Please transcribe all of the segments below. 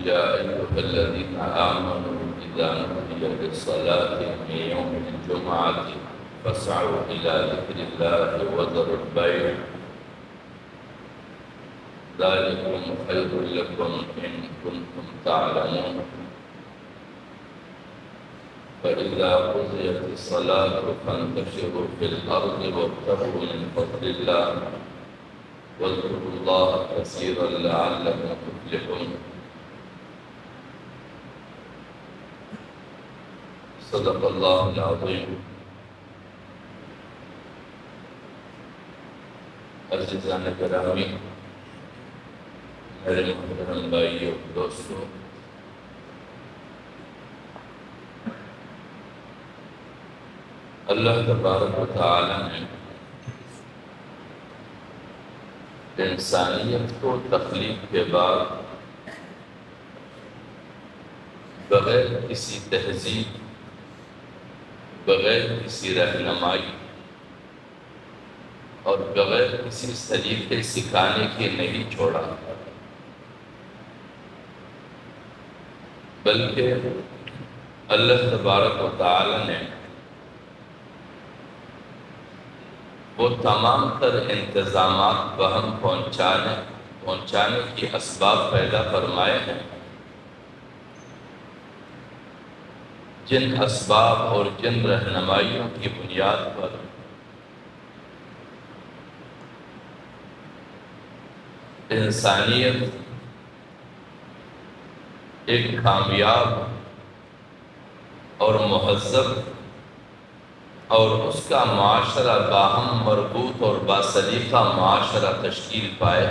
يا أيها الذين آمنوا إذا نودي للصلاة من يوم الجمعة فاسعوا إلى ذكر الله وذروا البيع ذلكم خير لكم إن كنتم تعلمون. فإذا قضيت الصلاة فانتشروا في الأرض وابتغوا من فضل الله واذكروا الله كثيرا لعلكم تفلحون. صدق اللہ العظیم. عزیزان گرامی، میرے محترم بھائیو دوستو، اللہ تبارک و تعالی نے انسانیت کو تخلیق کے بعد بغیر کسی تہذیب، بغیر کسی رہنمائی اور بغیر کسی سلیقے سکھانے کے نہیں چھوڑا، بلکہ اللہ تبارک و تعالی نے وہ تمام تر انتظامات بہم پہنچانے کی اسباب پیدا فرمائے ہیں، جن اسباب اور جن رہنمائیوں کی بنیاد پر انسانیت ایک کامیاب اور مہذب اور اس کا معاشرہ باہم مربوط اور باسلیقہ معاشرہ تشکیل پائے.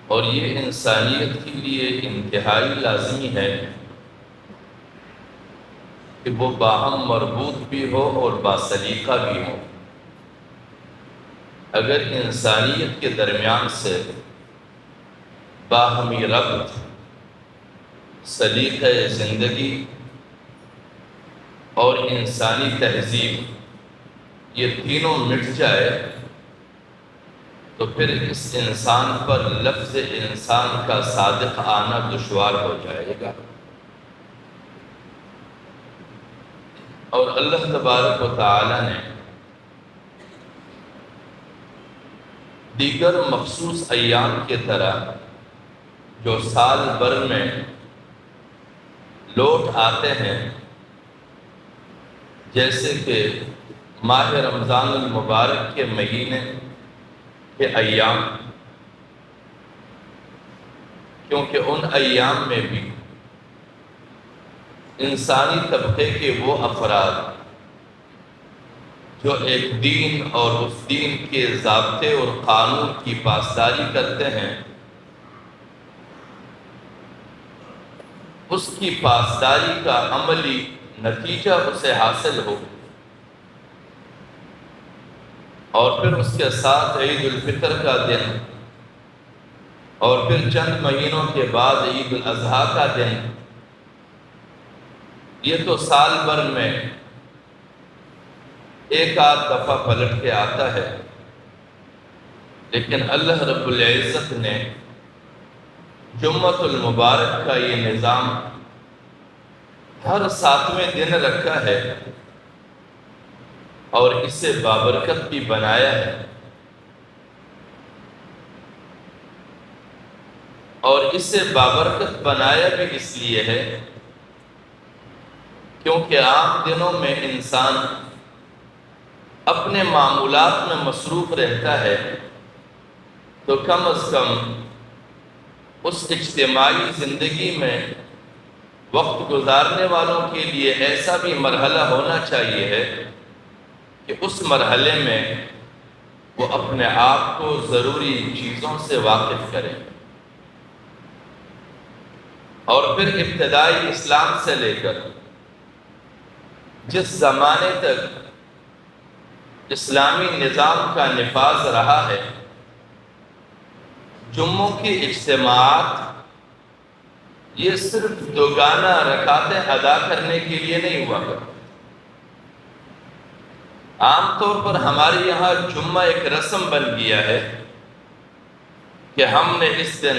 اور یہ انسانیت کے لیے انتہائی لازمی ہے کہ وہ باہم مربوط بھی ہو اور باسلیقہ بھی ہو. اگر انسانیت کے درمیان سے باہمی ربط، سلیقہ زندگی اور انسانی تہذیب یہ تینوں مٹ جائے تو پھر اس انسان پر لفظ انسان کا صادق آنا دشوار ہو جائے گا. اور اللہ تبارک و تعالی نے دیگر مخصوص ایام کے طرح جو سال بھر میں لوٹ آتے ہیں، جیسے کہ ماہ رمضان المبارک کے مہینے کے ایام، کیونکہ ان ایام میں بھی انسانی طبقے کے وہ افراد جو ایک دین اور اس دین کے ضابطے اور قانون کی پاسداری کرتے ہیں، اس کی پاسداری کا عملی نتیجہ اسے حاصل ہو. اور پھر اس کے ساتھ عید الفطر کا دن، اور پھر چند مہینوں کے بعد عید الاضحیٰ کا دن. یہ تو سال بھر میں ایک آدھ دفعہ پلٹ کے آتا ہے، لیکن اللہ رب العزت نے جمعۃ المبارک کا یہ نظام ہر 7ویں دن رکھا ہے اور اسے بابرکت بھی بنایا ہے. اور اسے بابرکت بنایا بھی اس لیے ہے کیونکہ عام دنوں میں انسان اپنے معمولات میں مصروف رہتا ہے، تو کم از کم اس اجتماعی زندگی میں وقت گزارنے والوں کے لیے ایسا بھی مرحلہ ہونا چاہیے ہے کہ اس مرحلے میں وہ اپنے آپ کو ضروری چیزوں سے واقف کریں. اور پھر ابتدائی اسلام سے لے کر جس زمانے تک اسلامی نظام کا نفاذ رہا ہے، جمعوں کی اجتماعات یہ صرف دوگانہ رکعتیں ادا کرنے کے لیے نہیں ہوا کرتے، عام طور پر ہمارے یہاں جمعہ ایک رسم بن گیا ہے کہ ہم نے اس دن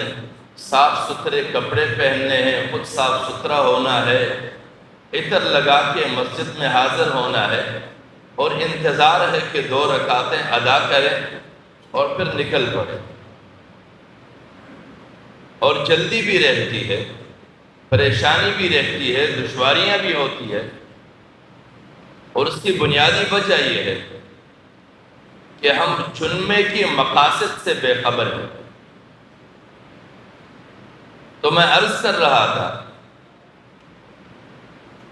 صاف ستھرے کپڑے پہننے ہیں، خود صاف ستھرا ہونا ہے، عطر لگا کے مسجد میں حاضر ہونا ہے اور انتظار ہے کہ 2 رکعتیں ادا کریں اور پھر نکل پڑے۔ اور جلدی بھی رہتی ہے، پریشانی بھی رہتی ہے، دشواریاں بھی ہوتی ہے، اور اس کی بنیادی وجہ یہ ہے کہ ہم جمعے کی مقاصد سے بے خبر ہیں۔ تو میں عرض کر رہا تھا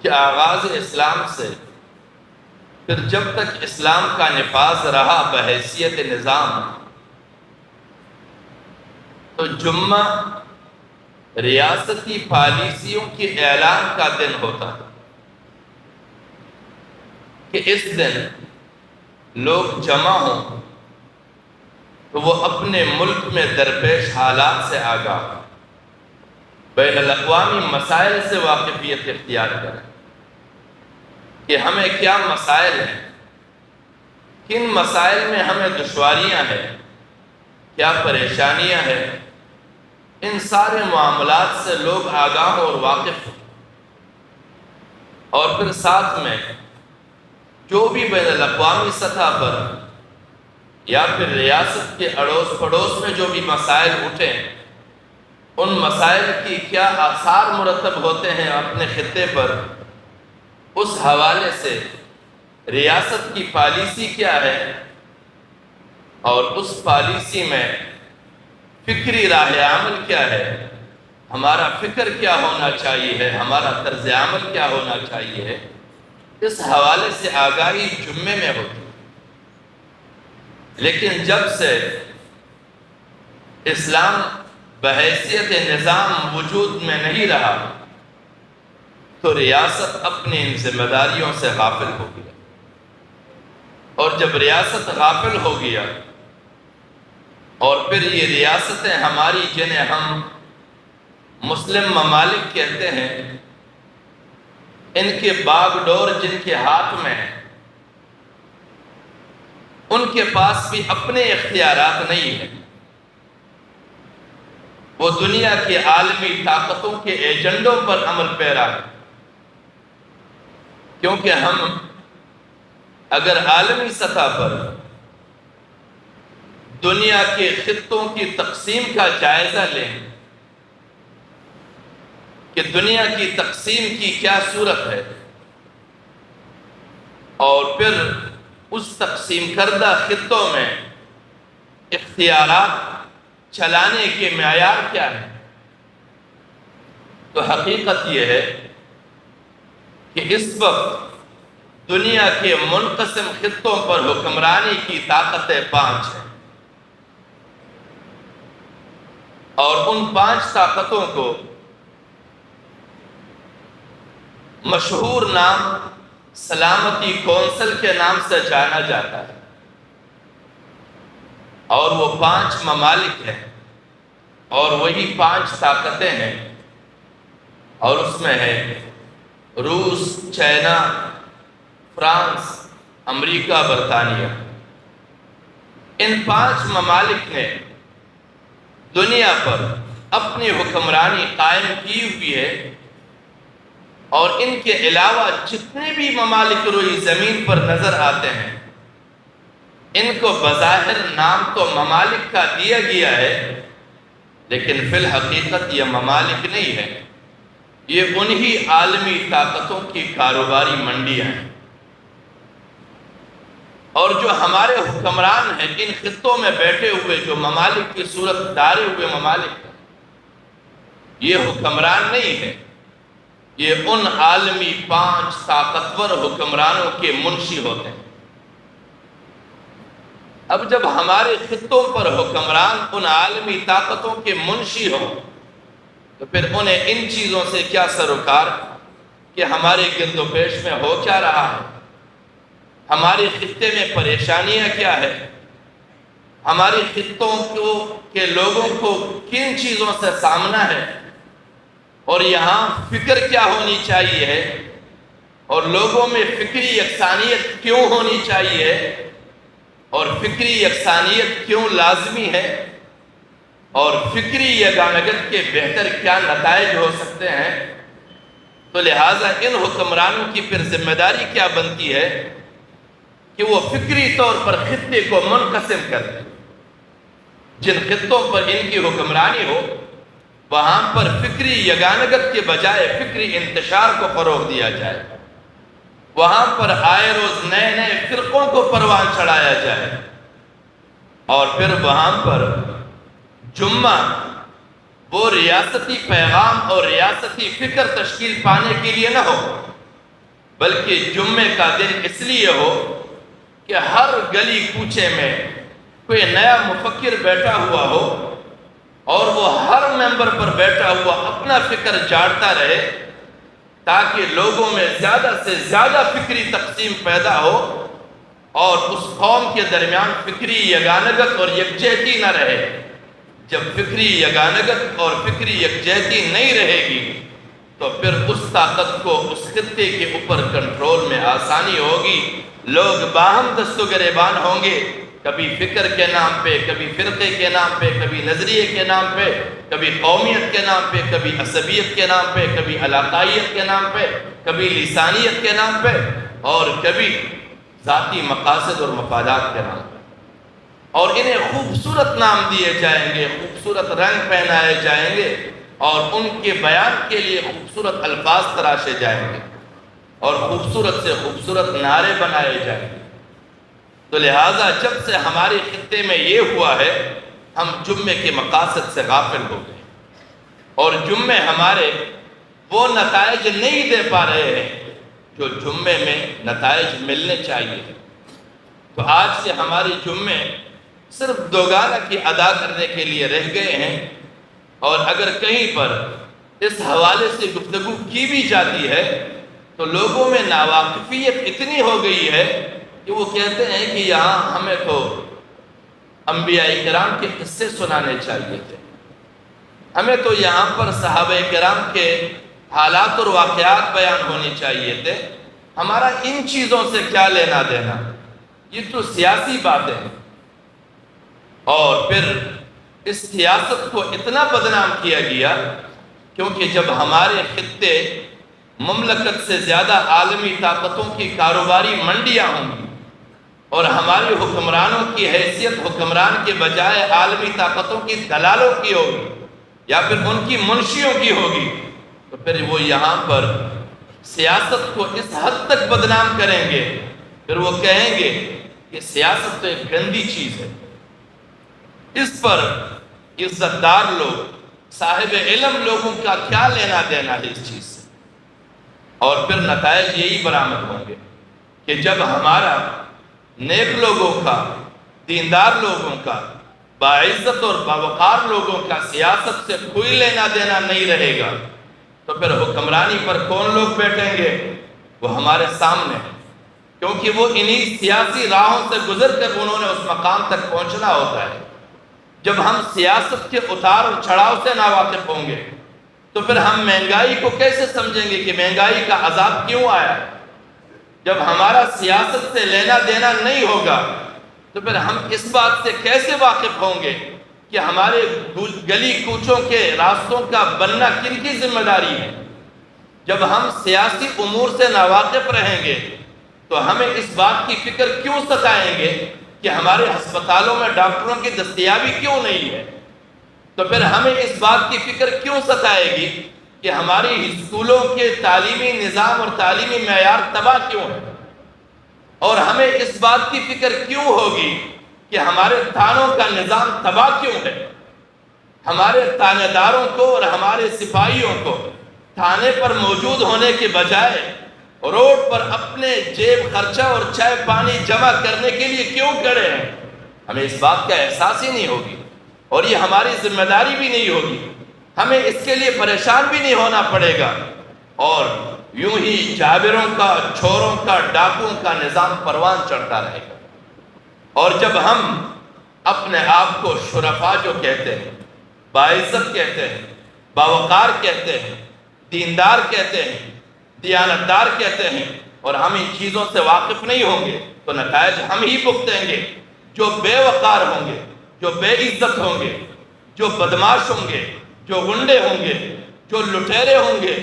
کہ آغاز اسلام سے پھر جب تک اسلام کا نفاذ رہا بحیثیت نظام، تو جمعہ ریاستی پالیسیوں کے اعلان کا دن ہوتا ہے کہ اس دن لوگ جمع ہوں تو وہ اپنے ملک میں درپیش حالات سے آگاہ، بین الاقوامی مسائل سے واقفیت اختیار کریں کہ ہمیں کیا مسائل ہیں، کن مسائل میں ہمیں دشواریاں ہیں، کیا پریشانیاں ہیں، ان سارے معاملات سے لوگ آگاہ اور واقف ہیں، اور پھر ساتھ میں جو بھی بین الاقوامی سطح پر یا پھر ریاست کے اڑوس پڑوس میں جو بھی مسائل اٹھیں، ان مسائل کی کیا آثار مرتب ہوتے ہیں اپنے خطے پر، اس حوالے سے ریاست کی پالیسی کیا ہے اور اس پالیسی میں فکری راہ عمل کیا ہے، ہمارا فکر کیا ہونا چاہیے، ہمارا طرز عمل کیا ہونا چاہیے، اس حوالے سے آگاہی جمعے میں ہوتی ہے۔ لیکن جب سے اسلام بحیثیت نظام وجود میں نہیں رہا تو ریاست اپنی ان ذمہ داریوں سے غافل ہو گیا، اور جب ریاست غافل ہو گیا اور پھر یہ ریاستیں ہماری جنہیں ہم مسلم ممالک کہتے ہیں، ان کے باغ ڈور جن کے ہاتھ میں ہیں، ان کے پاس بھی اپنے اختیارات نہیں ہیں، وہ دنیا کی عالمی طاقتوں کے ایجنڈوں پر عمل پیرا ہے۔ کیونکہ ہم اگر عالمی سطح پر دنیا کے خطوں کی تقسیم کا جائزہ لیں کہ دنیا کی تقسیم کی کیا صورت ہے، اور پھر اس تقسیم کردہ خطوں میں اختیارات چلانے کے معیار کیا ہے، تو حقیقت یہ ہے کہ اس وقت دنیا کے منقسم خطوں پر حکمرانی کی طاقتیں 5 ہیں، اور ان 5 طاقتوں کو مشہور نام سلامتی کونسل کے نام سے جانا جاتا ہے، اور وہ 5 ممالک ہیں اور وہی 5 طاقتیں ہیں، اور اس میں ہے روس، چائنا، فرانس، امریکہ، برطانیہ۔ ان 5 ممالک نے دنیا پر اپنی حکمرانی قائم کی ہوئی ہے، اور ان کے علاوہ جتنے بھی ممالک روئی زمین پر نظر آتے ہیں، ان کو بظاہر نام تو ممالک کا دیا گیا ہے، لیکن فی الحقیقت یہ ممالک نہیں ہے، یہ انہی عالمی طاقتوں کی کاروباری منڈیاں ہیں، اور جو ہمارے حکمران ہیں ان خطوں میں بیٹھے ہوئے جو ممالک کی صورت دارے ہوئے ممالک ہیں، یہ حکمران نہیں ہے، یہ ان عالمی 5 طاقتور حکمرانوں کے منشی ہوتے ہیں۔ اب جب ہمارے خطوں پر حکمران ان عالمی طاقتوں کے منشی ہوں تو پھر انہیں ان چیزوں سے کیا سروکار کہ ہمارے گرد و پیش میں ہو کیا رہا ہے، ہمارے خطے میں پریشانیاں کیا ہے، ہمارے خطوں کے لوگوں کو کن چیزوں سے سامنا ہے، اور یہاں فکر کیا ہونی چاہیے ہے، اور لوگوں میں فکری یکسانیت کیوں ہونی چاہیے اور فکری یکسانیت کیوں لازمی ہے اور فکری یگانگت کے بہتر کیا نتائج ہو سکتے ہیں، تو لہٰذا ان حکمرانوں کی پھر ذمہ داری کیا بنتی ہے کہ وہ فکری طور پر خطے کو منقسم کر دیں۔ جن خطوں پر ان کی حکمرانی ہو وہاں پر فکری یگانگت کے بجائے فکری انتشار کو فروغ دیا جائے، وہاں پر آئے روز نئے نئے فرقوں کو پروان چڑھایا جائے، اور پھر وہاں پر جمعہ وہ ریاستی پیغام اور ریاستی فکر تشکیل پانے کے لیے نہ ہو، بلکہ جمعے کا دن اس لیے ہو کہ ہر گلی کوچے میں کوئی نیا مفکر بیٹھا ہوا ہو اور وہ ہر ممبر پر بیٹھا ہوا اپنا فکر جاڑتا رہے، تاکہ لوگوں میں زیادہ سے زیادہ فکری تقسیم پیدا ہو اور اس قوم کے درمیان فکری یگانگت اور یکجہتی نہ رہے۔ جب فکری یگانگت اور فکری یکجہتی نہیں رہے گی تو پھر اس طاقت کو اس خطے کے اوپر کنٹرول میں آسانی ہوگی، لوگ باہم دست و گریبان ہوں گے، کبھی فکر کے نام پہ، کبھی فرقے کے نام پہ، کبھی نظریے کے نام پہ، کبھی قومیت کے نام پہ، کبھی عصبیت کے نام پہ، کبھی علاقائیت کے نام پہ، کبھی لسانیت کے نام پہ، اور کبھی ذاتی مقاصد اور مفادات کے نام پہ، اور انہیں خوبصورت نام دیے جائیں گے، خوبصورت رنگ پہنائے جائیں گے، اور ان کے بیان کے لیے خوبصورت الفاظ تراشے جائیں گے اور خوبصورت سے خوبصورت نعرے بنائے جائیں گے۔ تو لہٰذا جب سے ہمارے خطے میں یہ ہوا ہے ہم جمعے کے مقاصد سے غافل ہو گئے اور جمعے ہمارے وہ نتائج نہیں دے پا رہے ہیں جو جمعے میں نتائج ملنے چاہیے۔ تو آج سے ہماری جمعے صرف دوگانہ کی ادا کرنے کے لیے رہ گئے ہیں، اور اگر کہیں پر اس حوالے سے گفتگو کی بھی جاتی ہے تو لوگوں میں ناواقفیت اتنی ہو گئی ہے کہ وہ کہتے ہیں کہ یہاں ہمیں تو انبیاء کرام کے قصے سنانے چاہیے تھے، ہمیں تو یہاں پر صحابہ کرام کے حالات اور واقعات بیان ہونے چاہیے تھے، ہمارا ان چیزوں سے کیا لینا دینا، یہ تو سیاسی باتیں ہیں۔ اور پھر اس سیاست کو اتنا بدنام کیا گیا کیونکہ جب ہمارے خطے مملکت سے زیادہ عالمی طاقتوں کی کاروباری منڈیاں ہوں گی اور ہمارے حکمرانوں کی حیثیت حکمران کے بجائے عالمی طاقتوں کی دلالوں کی ہوگی یا پھر ان کی منشیوں کی ہوگی، تو پھر وہ یہاں پر سیاست کو اس حد تک بدنام کریں گے، پھر وہ کہیں گے کہ سیاست تو ایک گندی چیز ہے، اس پر عزت دار لوگ صاحب علم لوگوں کا کیا لینا دینا ہے اس چیز سے۔ اور پھر نتائج یہی برآمد ہوں گے کہ جب ہمارا نیک لوگوں کا، دیندار لوگوں کا، باعزت اور باوقار لوگوں کا سیاست سے کوئی لینا دینا نہیں رہے گا تو پھر حکمرانی پر کون لوگ بیٹھیں گے؟ وہ ہمارے سامنے، کیونکہ وہ انہی سیاسی راہوں سے گزر کر انہوں نے اس مقام تک پہنچنا ہوتا ہے۔ جب ہم سیاست کے اتار اور چڑھاؤ سے ناواقف ہوں گے تو پھر ہم مہنگائی کو کیسے سمجھیں گے کہ مہنگائی کا عذاب کیوں آیا؟ جب ہمارا سیاست سے لینا دینا نہیں ہوگا تو پھر ہم اس بات سے کیسے واقف ہوں گے کہ ہمارے گلی کوچوں کے راستوں کا بننا کن کی ذمہ داری ہے؟ جب ہم سیاسی امور سے ناواقف رہیں گے تو ہمیں اس بات کی فکر کیوں ستائیں گے کہ ہمارے ہسپتالوں میں ڈاکٹروں کی دستیابی کیوں نہیں ہے؟ تو پھر ہمیں اس بات کی فکر کیوں ستائے گی کہ ہماری اسکولوں کے تعلیمی نظام اور تعلیمی معیار تباہ کیوں ہے؟ اور ہمیں اس بات کی فکر کیوں ہوگی کہ ہمارے تھانوں کا نظام تباہ کیوں ہے؟ ہمارے تانے داروں کو اور ہمارے سپاہیوں کو تھانے پر موجود ہونے کے بجائے روڈ پر اپنے جیب خرچہ اور چائے پانی جمع کرنے کے لیے کیوں کھڑے ہیں؟ ہمیں اس بات کا احساس ہی نہیں ہوگی اور یہ ہماری ذمہ داری بھی نہیں ہوگی، ہمیں اس کے لیے پریشان بھی نہیں ہونا پڑے گا، اور یوں ہی جابروں کا، چھوروں کا، ڈاکوں کا نظام پروان چڑھتا رہے گا۔ اور جب ہم اپنے آپ کو شرفا جو کہتے ہیں، باعزت کہتے ہیں، باوقار کہتے ہیں، دیندار کہتے ہیں، دیانتدار کہتے ہیں اور ہم ان چیزوں سے واقف نہیں ہوں گے تو نتائج ہم ہی بھگتیں گے۔ جو بے وقار ہوں گے، جو بے عزت ہوں گے، جو بدماش ہوں گے، جو غنڈے ہوں گے، جو لٹیرے ہوں گے،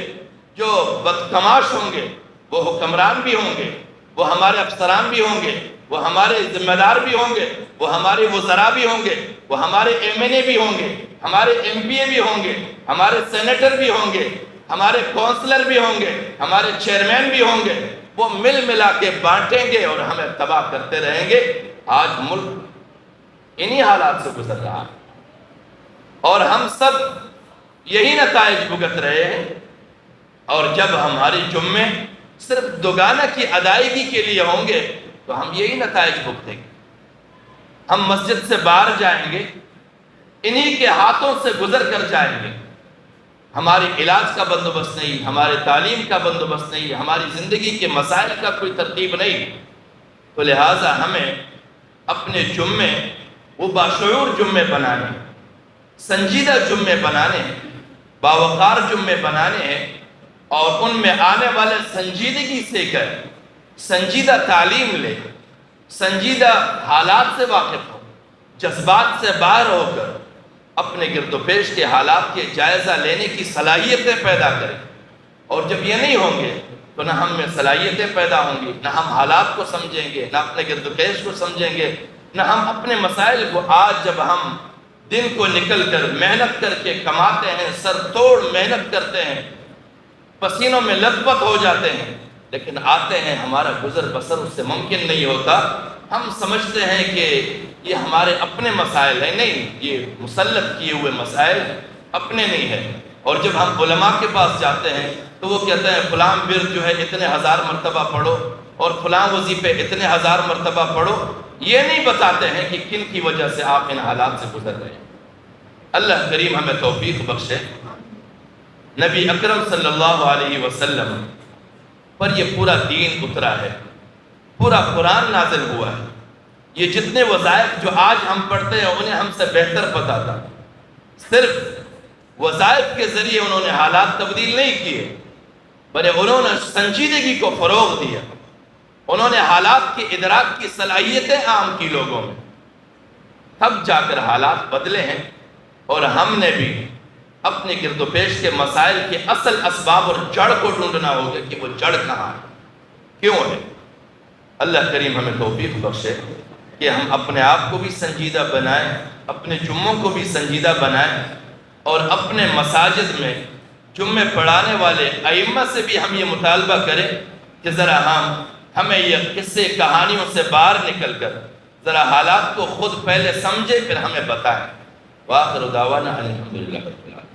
جو بدتماش ہوں گے، وہ حکمران بھی ہوں گے، وہ ہمارے افسران بھی ہوں گے، وہ ہمارے ذمہ دار بھی ہوں گے، وہ ہمارے وزراء بھی ہوں گے، وہ ہمارے ایم این اے بھی ہوں گے، ہمارے ایم پی اے بھی ہوں گے، ہمارے سینیٹر بھی ہوں گے، ہمارے کونسلر بھی ہوں گے، ہمارے چیئرمین بھی ہوں گے، وہ مل ملا کے بانٹیں گے اور ہمیں تباہ کرتے رہیں گے۔ آج ملک انہی حالات سے گزر رہا ہے اور ہم سب یہی نتائج بھگت رہے ہیں، اور جب ہمارے جمعے صرف دوگانہ کی ادائیگی کے لیے ہوں گے تو ہم یہی نتائج بھگتیں گے۔ ہم مسجد سے باہر جائیں گے، انہی کے ہاتھوں سے گزر کر جائیں گے۔ ہماری علاج کا بندوبست نہیں، ہمارے تعلیم کا بندوبست نہیں، ہماری زندگی کے مسائل کا کوئی ترتیب نہیں، تو لہٰذا ہمیں اپنے جمعے وہ باشعور جمعے بنانے، سنجیدہ جمعے بنانے، باوقار جمعے بنانے ہیں، اور ان میں آنے والے سنجیدگی سے کر سنجیدہ تعلیم لے، سنجیدہ حالات سے واقف ہو، جذبات سے باہر ہو کر اپنے گرد و پیش کے حالات کے جائزہ لینے کی صلاحیتیں پیدا کریں۔ اور جب یہ نہیں ہوں گے تو نہ ہم میں صلاحیتیں پیدا ہوں گی، نہ ہم حالات کو سمجھیں گے، نہ اپنے گرد و پیش کو سمجھیں گے، نہ ہم اپنے مسائل کو۔ آج جب ہم دن کو نکل کر محنت کر کے کماتے ہیں، سر توڑ محنت کرتے ہیں، پسینوں میں لثبت ہو جاتے ہیں، لیکن آتے ہیں ہمارا گزر بسر اس سے ممکن نہیں ہوتا۔ ہم سمجھتے ہیں کہ یہ ہمارے اپنے مسائل ہیں، نہیں، یہ مسلط کیے ہوئے مسائل اپنے نہیں ہیں۔ اور جب ہم علماء کے پاس جاتے ہیں تو وہ کہتے ہیں فلاں ورد جو ہے اتنے ہزار مرتبہ پڑھو اور فلاں وظیفے اتنے ہزار مرتبہ پڑھو، یہ نہیں بتاتے ہیں کہ کن کی وجہ سے آپ ان حالات سے گزر رہے ہیں۔ اللہ کریم ہمیں توفیق بخشے۔ نبی اکرم صلی اللہ علیہ وسلم پر یہ پورا دین اترا ہے، پورا قرآن نازل ہوا ہے۔ یہ جتنے وظائف جو آج ہم پڑھتے ہیں انہیں ہم سے بہتر پتہ تھا، صرف وظائف کے ذریعے انہوں نے حالات تبدیل نہیں کیے، بلکہ انہوں نے سنجیدگی کو فروغ دیا، انہوں نے حالات کے ادراک کی صلاحیتیں عام کی لوگوں میں، تب جا کر حالات بدلے ہیں۔ اور ہم نے بھی اپنے گرد و پیش کے مسائل کے اصل اسباب اور جڑ کو ڈھونڈنا ہوگا کہ وہ جڑ کہاں ہے، کیوں ہے۔ اللہ کریم ہمیں توفیق بخشے کہ ہم اپنے آپ کو بھی سنجیدہ بنائیں، اپنے جمعوں کو بھی سنجیدہ بنائیں، اور اپنے مساجد میں جمعے پڑھانے والے ائمہ سے بھی ہم یہ مطالبہ کریں کہ ذرا ہمیں یہ قصے کہانیوں سے باہر نکل کر ذرا حالات کو خود پہلے سمجھے پھر ہمیں بتائیں۔ وآخر دعوانا الحمدللہ رب العالمین۔